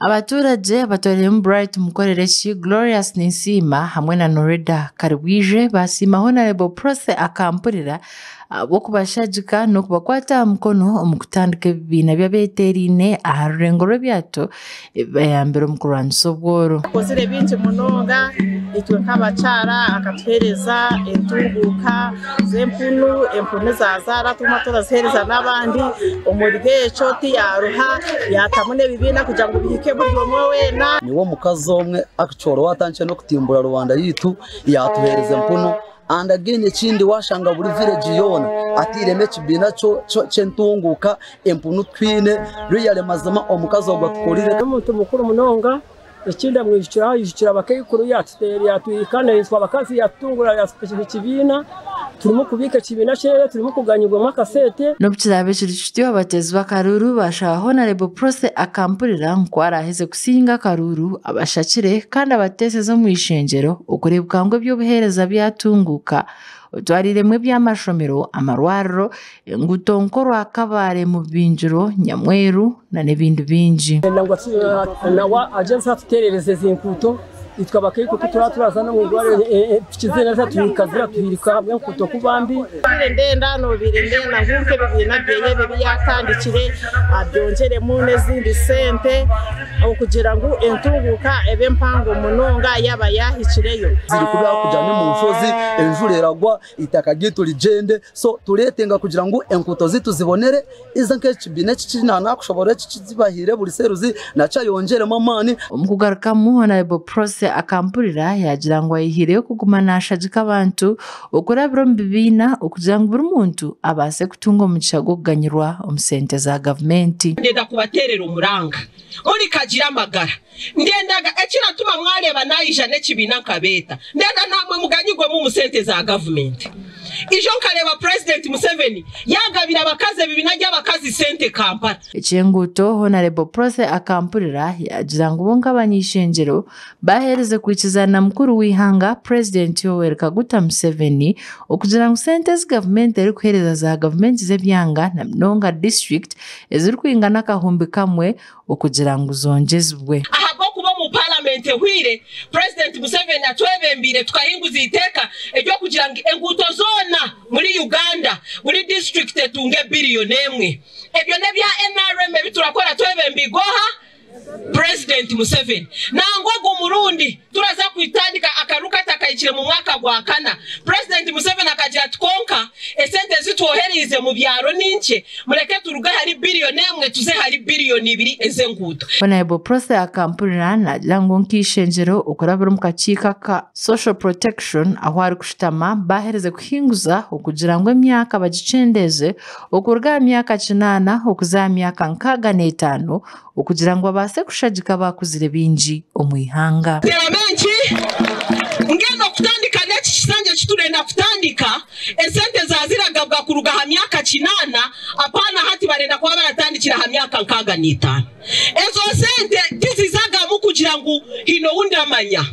Abaturage batoreye mu Bright umukorereshi Glorious Nisima hamwe na Noreda Karwije basima Honorable Prose akampurira abo kubashajika no kubakwata mukono omukutandika bina byabeterine aharengoro byato bayambero mukuranso bworo kozire binje munonga itwe kabacara akatwereza entunguka zempunu zazara tumatora zhereza nabandi omurigecho ti yaruha yatamune bibina kugira ngo bihike buri omwe wena niwo mukazo omwe akicoro watanche no kutimbura Rwanda yitu yatuhereza mpuno and again ekindi washanga buri village yona atireme kibina cyo centunguka empunu twine riyale mazama omukazo ogwatukolire umuntu mukuru munonga ekindi amwishyura bakayikuru yateri yatuyikana yitwa bakazi yatungura ya specific kibina turimo kubika kibina chere turimo kuganyirwa makasete no bukirabe cy'icyo abatezi bakaruru basha Honorable Prose akampurira nkwara aheze kusinga karuru abashakire kandi abatese zo mu ishengero ukurebwa byo buhereza byatunguka utwariremwe by'amashomero amarwaro ngutonkoro akabare mu binjiro nyamweru na nebindi binji nangwa nawa agency atuterereze zinkuto itwa bakayiko turazana mu rware kizena zatuyikazira tuhirika byankuto kubambi ndenda no birendenda nguke bibina byeye byatandikire abyongere mu nezindi sente aho kugira ngo entunguka ebe mpango munonga yaba yahikireyo ziri kuba kujana mu musozi enjureragwa itaka gitu ligende so turetenga kugira ngo enkuto zitu zibonere izanke kibine kicinana kushobora kizibahire buri seruzi naca yongeremo amani umukugaruka mu Honorable Prose akampurira yagira ngo ayihire kugumana ashajika abantu ukurabiro mbibina ukugira ngo buri muntu abase kutunga mu cyago kuganyirwa omusente za government ndenda kubaterera umuranga muri kagira magara ndendaga ekira tuma mwareba nayijane kibina kabeta ndenda namwe muganyirwe mu musente za government ijo nkareba President Museveni yagabira abakaze bibina ry'abakazi sente Kampala icyenguto Honorable Prose akampurira yagira ngo bonka abanyishengero bahereze kwikizana mukuru wihanga President Yoweri Kaguta Museveni okugira ngo sente z government eri kuhereza za government ze byanga na Mnonga district eziri kwingana kahumbi kamwe okugira ngo zongezwe ahabo kuba mu parliament hwire President Museveni atwebembire twahinguza iteka ejo kugira ngo enguto zona muri Uganda muri district etunge billion emwe ebyo ne bya NRM biturakora twebembigoha President Museveni nangogo murundi turaza kwitandika akaruka takayikire mu mwaka gwa kana President Museveni akagira tkonka esente zitwoherize mu byaro ninche mureke turuga hari billion emwe tuze hari billion 2 ezenguto Honorable Prose akampurira nagira ngo nkishenjero ukorabira mu kacika ka social protection aho ari kushitama bahereze kuhinguza ukugira ngo emyaka bagicendeze ukurga emyaka 9 ukuza emyaka 65 ukugira ngo abase kushajika bakuzire binji omwihanga benshi ngendo kutandika neki kisanje kiturenda kutandika esente zaziragabwa kuruga ha myaka 9 apana hati barenda kuba baratandikira ha myaka 65 ezo sente tizizaga mu kugira ngo hino undamanya